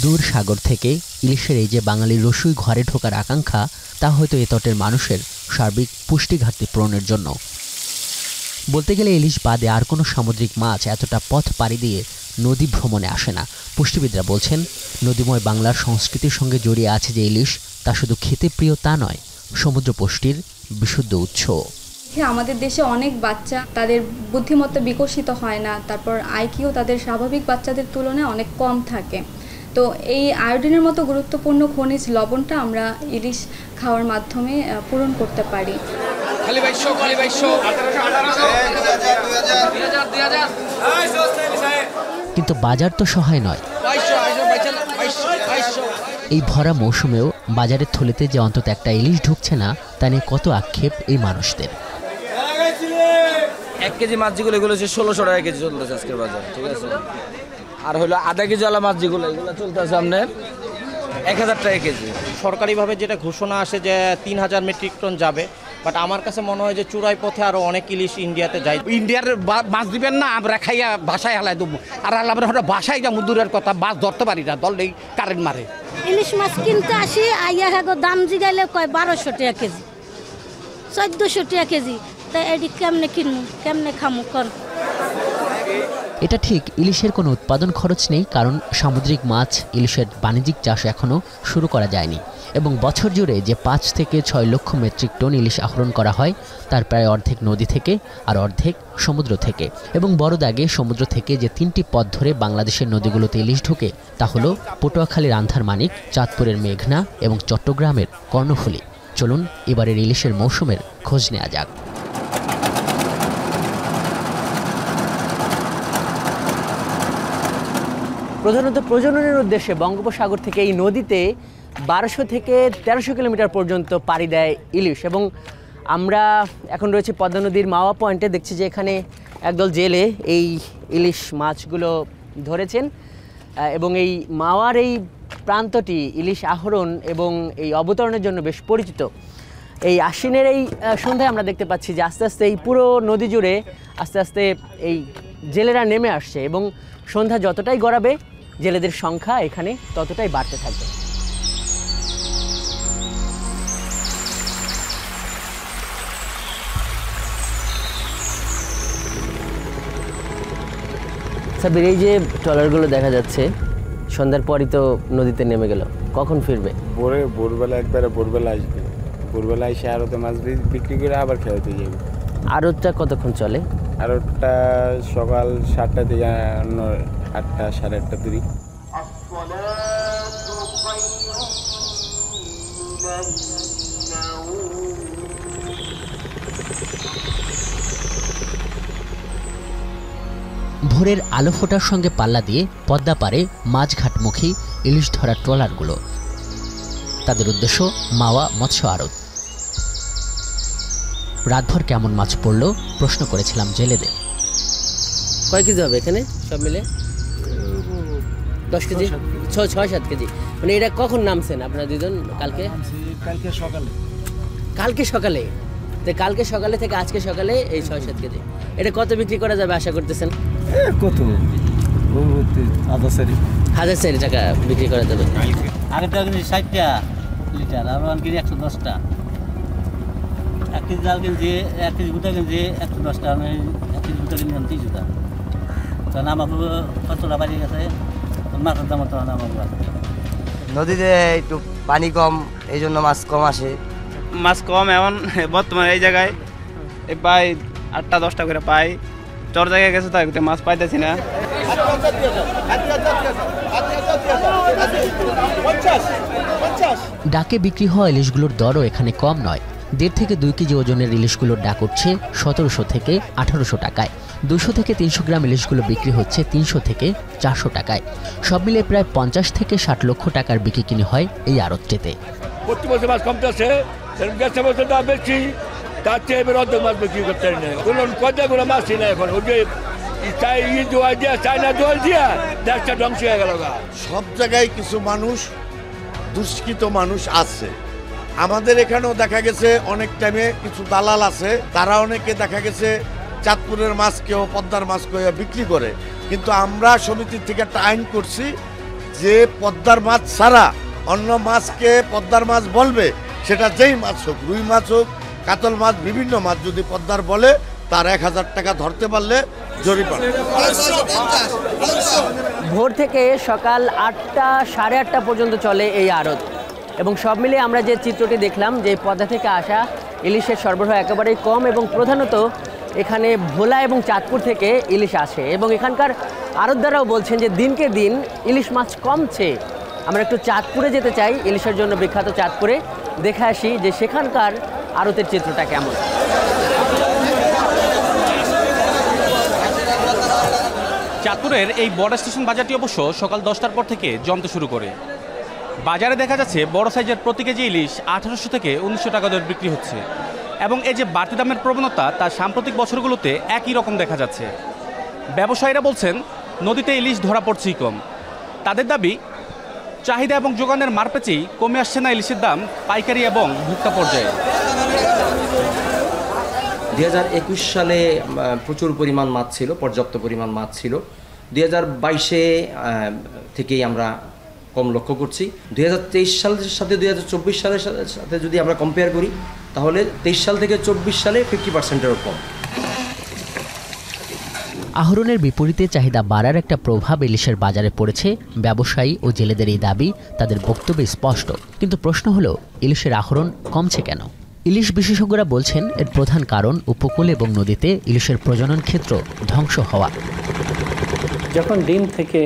দূর সাগর থেকে ইলিশের এই যে বাঙালির রসুই ঘরে ঢোকার আকাঙ্ক্ষা, তা হয়তো এ তটের মানুষের সার্বিক পুষ্টি ঘাটতি পূরণের জন্য। বলতে গেলে ইলিশ বাদে আর কোনো সামুদ্রিক মাছ এতটা পথ পাড়ি দিয়ে নদী ভ্রমণে আসে না। পুষ্টিবিদরা বলছেন, নদীময় বাংলার সংস্কৃতির সঙ্গে জড়িয়ে আছে যে ইলিশ, তা শুধু খেতে প্রিয় তা নয়, সমুদ্র পুষ্টির বিশুদ্ধ উৎস। আমাদের দেশে অনেক বাচ্চা তাদের বুদ্ধিমত্তা বিকশিত হয় না, তারপর আইকিউ তাদের স্বাভাবিক বাচ্চাদের তুলনায় অনেক কম থাকে। তো এই আয়োডিনের মতো গুরুত্বপূর্ণ খনিজ লবণটা আমরা ইলিশ খাওয়ার মাধ্যমে পূরণ করতে পারি। কিন্তু বাজার তো সহায় নয়। এই ভরা মৌসুমেও বাজারের থলেতে যে অন্তত একটা ইলিশ ঢুকছে না, তা নিয়ে কত আক্ষেপ এই মানুষদের। 1 কেজি মাছ যেগুলো এগুলো 1600 টাকা কেজি চলতেছে আজকের বাজার, ঠিক আছে। আর হলো আধা কেজি ওলা মাছ যেগুলো এগুলো চলতেছে আপনার 1000 টাকা কেজি। সরকারিভাবে যেটা ঘোষণা আসে যে 3000 মেট্রিক টন যাবে, বাট আমার কাছে মনে হয় যে চূড়াই পথে আরো অনেক ইলিশ ইন্ডিয়াতে যায়। ইন্ডিয়ার মাছ দিবেন না, আমরা খাইয়া ভাষায় হালাই দেবো, আর আমরা ভাষায় যাবো দূরের কথা, মাছ ধরতে পারি না, দল কারেন্ট মারে। ইলিশ মাছ কিনতে আসি, আইয়া হাগো দাম জিগাইলে কয় 1200 টাকা কেজি, 1400 টাকা কেজি। তা এটি কেমনে কিনবো, কেমনে খামু কর? এটা ঠিক, ইলিশের কোনো উৎপাদন খরচ নেই, কারণ সামুদ্রিক মাছ ইলিশের বাণিজ্যিক চাষ এখনও শুরু করা যায়নি। এবং বছর জুড়ে যে 5 থেকে 6 লক্ষ মেট্রিক টন ইলিশ আহরণ করা হয়, তার প্রায় অর্ধেক নদী থেকে আর অর্ধেক সমুদ্র থেকে। এবং বড় দাগে সমুদ্র থেকে যে 3টি পথ ধরে বাংলাদেশের নদীগুলোতে ইলিশ ঢোকে, তা হলো পটুয়াখালীর আন্ধারমানিক, চাঁদপুরের মেঘনা এবং চট্টগ্রামের কর্ণফুলী। চলুন এবারের ইলিশের মৌসুমের খোঁজ নেওয়া যাক। প্রধানত প্রজননের উদ্দেশ্যে বঙ্গোপসাগর থেকে এই নদীতে 1200 থেকে 1300 কিলোমিটার পর্যন্ত পাড়ি দেয় ইলিশ। এবং আমরা এখন রয়েছে পদ্মা নদীর মাওয়া পয়েন্টে, দেখছি যে এখানে একদল জেলে এই ইলিশ মাছগুলো ধরেছেন। এবং এই মাওয়ার এই প্রান্তটি ইলিশ আহরণ এবং এই অবতরণের জন্য বেশ পরিচিত। এই আশ্বিনের এই সন্ধ্যায় আমরা দেখতে পাচ্ছি যে আস্তে আস্তে এই পুরো নদী জুড়ে আস্তে আস্তে এই জেলেরা নেমে আসছে, এবং সন্ধ্যা যতটাই গড়াবে জেলেদের সংখ্যা এখানে ততটাই বাড়তে থাকবে। সাবির, এই যে ট্রলারগুলো দেখা যাচ্ছে সন্ধ্যার পরই তো নদীতে নেমে গেল, কখন ফিরবে? ভোরবেলা, একবারে ভোরবেলা আসবে। ভোরবেলা এসে আড়তে মাছ বিক্রি করে আবার খেতে যাবে। আড়তটা কতক্ষণ চলে? আড়তটা সকাল 7টা থেকে 8টা, 8:30 দিকে। ভোরের আলো ফোটার সঙ্গে পাল্লা দিয়ে পদ্মা পারে মাঝঘাটমুখী ইলিশ ধরার ট্রলারগুলো। তাদের উদ্দেশ্য মাওয়া মৎস্য আড়ত। রাতভর কেমন মাছ পড়লো প্রশ্ন করেছিলাম জেলেদের। কয় কেজি হবে এখানে সব মিলে? 10 কেজি, 6-7 কেজি। মানে এটা কখন নামছেন আপনারা দুজন? কালকে সকালে। কালকে সকালে? তো কালকে সকালে থেকে আজকে সকালে এই 6-7 কেজি। এটা কত বিক্রি করা যাবে আশা করতেছেন? কত? 1000 টাকা বিক্রি করা যাবে। আগে তো 60 টাকা লিটার, আর 1 কেজি 110 টাকা। 1 কেজি জাল কিনছি, 1 কেজি গুটা কিনছি 110 টাকা, আমি 1 কেজি গুটা কিনলাম 30 টাকা। কারণ আমাকে কতটা বাড়ি গেছে, মাছের দাম তো আমার। নদীতে একটু পানি কম, এই জন্য মাছ কম আসে। মাছ কম এখন বর্তমানে এই জায়গায় প্রায় 8টা-10টা করে পাই। চর জায়গায় গেছে তাই মাছ পাইতেছি না। ডাকে বিক্রি হওয়া ইলিশগুলোর দরও এখানে কম নয়। 1.5 থেকে 2 কেজি ওজনের ইলিশগুলোর ডাক উঠছে 1700 থেকে 1800 টাকায়। 200 থেকে 300 গ্রাম ইলিশগুলো বিক্রি হচ্ছে 300 থেকে 400 টাকায়। সব মিলে প্রায় 50 থেকে 60 লক্ষ টাকার বিক্রি কিনে হয় এই আড়তটিতে। প্রতি বছর মাছ কমতেছে, বছর দাম বেশি, তার চেয়ে এবার অর্ধেক মাছ বিক্রি করতে না। কোনো কয়টা মাছই না এখন, ওই যে চায়না জল দিয়া দেশটা ধ্বংস হয়ে গেল। সব জায়গায় কিছু মানুষ, দুষ্কৃত মানুষ আছে, আমাদের এখানেও দেখা গেছে অনেক টাইমে কিছু দালাল আছে, তারা অনেকে দেখা গেছে চাঁদপুরের মাছকেও পদ্মার মাছকেও বিক্রি করে। কিন্তু আমরা সমিতির থেকে একটা আইন করছি যে পদ্মার মাছ ছাড়া অন্য মাছকে পদ্মার মাছ বলবে, সেটা যেই মাছ হোক, রুই মাছ হোক, কাতল মাছ, বিভিন্ন মাছ যদি পদ্মার বলে তার 1000 টাকা ধরতে পারলে জরিমানা। ভোর থেকে সকাল 8টা সাড়ে 8টা পর্যন্ত চলে এই আড়ত, এবং সব মিলিয়ে আমরা যে চিত্রটি দেখলাম যে পদ্মা থেকে আসা ইলিশের সরবরাহ একেবারেই কম, এবং প্রধানত এখানে ভোলা এবং চাঁদপুর থেকে ইলিশ আসে, এবং এখানকার আড়তদাররাও বলছেন যে দিনকে দিন ইলিশ মাছ কমছে। আমরা একটু চাঁদপুরে যেতে চাই, ইলিশের জন্য বিখ্যাত চাঁদপুরে, দেখে আসি যে সেখানকার আড়তের চিত্রটা কেমন। চাঁদপুরের এই বড় স্টেশন বাজারটি অবশ্য সকাল 10টার পর থেকে জমতে শুরু করে। বাজারে দেখা যাচ্ছে বড় সাইজের প্রতি কেজি ইলিশ 1800 থেকে 1900 টাকা দরে বিক্রি হচ্ছে, এবং এই যে বাড়তি দামের প্রবণতা তা সাম্প্রতিক বছরগুলোতে একই রকম দেখা যাচ্ছে। ব্যবসায়ীরা বলছেন নদীতে ইলিশ ধরা পড়ছেই কম। তাদের দাবি চাহিদা এবং যোগানের মারপেচেই কমে আসছে না ইলিশের দাম পাইকারি এবং ভোক্তা পর্যায়ে। 2021 সালে প্রচুর পরিমাণ মাছ ছিল, পর্যাপ্ত পরিমাণ মাছ ছিল। 2022-এ থেকেই আমরা কম লক্ষ্য করছি। 2023 সালের সাথে 2024 সালের সাথে যদি আমরা কম্পেয়ার করি তাহলে 23 সাল থেকে 24 সালে 50%-এরও কম। আহরণের বিপরীতে চাহিদা বাড়ার একটা প্রভাব ইলিশের বাজারে পড়েছে। ব্যবসায়ী ও জেলেদের এই দাবি তাদের বক্তব্যে স্পষ্ট, কিন্তু প্রশ্ন হলো ইলিশের আহরণ কমছে কেন? ইলিশ বিশেষজ্ঞরা বলছেন এর প্রধান কারণ উপকূল এবং নদীতে ইলিশের প্রজনন ক্ষেত্র ধ্বংস হওয়া। যখন ডিম থেকে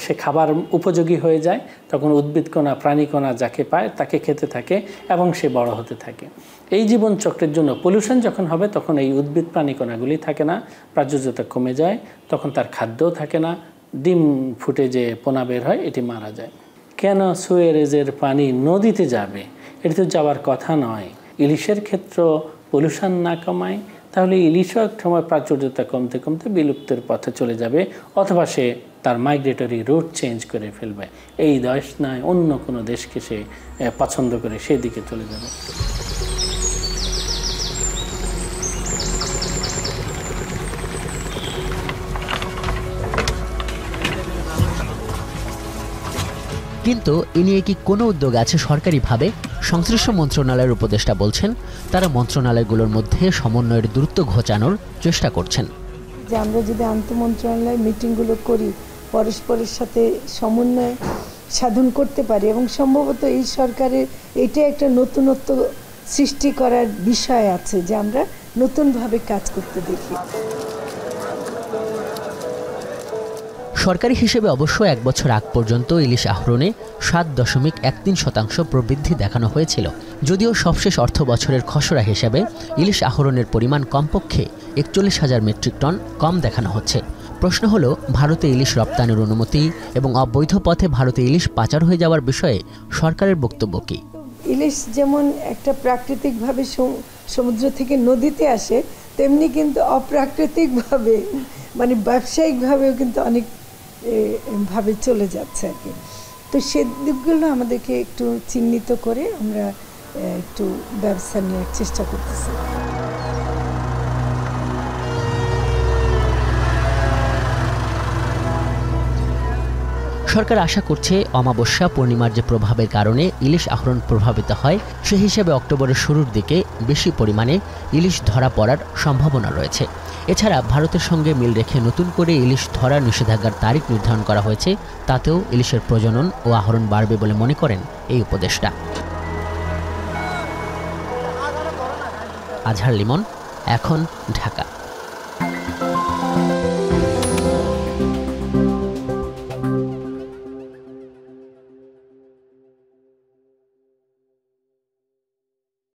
সে খাবার উপযোগী হয়ে যায় তখন উদ্ভিদকণা প্রাণীকণা যাকে পায় তাকে খেতে থাকে এবং সে বড় হতে থাকে। এই জীবন চক্রের জন্য পলিউশন যখন হবে তখন এই উদ্ভিদ প্রাণীকণাগুলি থাকে না, প্রাচুর্যতা কমে যায়, তখন তার খাদ্যও থাকে না, ডিম ফুটে যে পোনা বের হয় এটি মারা যায়। কেন সুয়েরেজের পানি নদীতে যাবে? এটি তো যাওয়ার কথা নয়। ইলিশের ক্ষেত্র পলিউশন না কমায় তাহলে ইলিশও এক সময় প্রাচুর্যতা কমতে কমতে বিলুপ্তের পথে চলে যাবে, অথবা সে তার মাইগ্রেটরি রুট চেঞ্জ করে ফেলবে। এই দেশ নয় অন্য কোনো দেশকে সে পছন্দ করে সেদিকে চলে যাবে। কিন্তু এ নিয়ে কি কোনো উদ্যোগ আছে সরকারিভাবে? সংশ্লিষ্ট মন্ত্রণালয়ের উপদেষ্টা বলছেন তারা মন্ত্রণালয়গুলোর মধ্যে সমন্বয়ের দূরত্ব ঘোচানোর চেষ্টা করছেন। যে আমরা যদি আন্তঃমন্ত্রণালয় মিটিংগুলো করি, পরস্পরের সাথে সমন্বয় সাধন করতে পারি, এবং সম্ভবত এই সরকারের এটা একটা নতুনত্ব সৃষ্টি করার বিষয় আছে যে আমরা নতুনভাবে কাজ করতে দেখি। সরকারি হিসেবে অবশ্য 1 বছর আগ পর্যন্ত ইলিশ আহরণে 7.13% প্রবৃদ্ধি দেখানো হয়েছিল। যদিও সবশেষ অর্থ বছরের খসড়া হিসেবে ইলিশ আহরণের পরিমাণ কমপক্ষে 41,000 মেট্রিক টন কম দেখানো হচ্ছে। প্রশ্ন হলো ভারতে ইলিশ রপ্তানির অনুমতি এবং অবৈধ পথে ভারতে ইলিশ পাচার হয়ে যাওয়ার বিষয়ে সরকারের বক্তব্য কী? ইলিশ যেমন একটা প্রাকৃতিকভাবে সমুদ্র থেকে নদীতে আসে, তেমনি কিন্তু অপ্রাকৃতিকভাবে মানে ব্যবসায়িকভাবেও কিন্তু অনেক ভাবে চলে যাচ্ছে আর কি। তো সে দিকগুলো আমাদেরকে একটু চিহ্নিত করে আমরা একটু ব্যবস্থা নেওয়ার চেষ্টা করতেছি। সরকার আশা করছে অমাবস্যা পূর্ণিমার যে প্রভাবের কারণে ইলিশ আহরণ প্রভাবিত হয় সে হিসেবে অক্টোবরের শুরুর দিকে বেশি পরিমাণে ইলিশ ধরা পড়ার সম্ভাবনা রয়েছে। এছাড়া ভারতের সঙ্গে মিল রেখে নতুন করে ইলিশ ধরার নিষেধাজ্ঞার তারিখ নির্ধারণ করা হয়েছে, তাতেও ইলিশের প্রজনন ও আহরণ বাড়বে বলে মনে করেন এই উপদেষ্টা। আজহার লিমন, এখন, ঢাকা।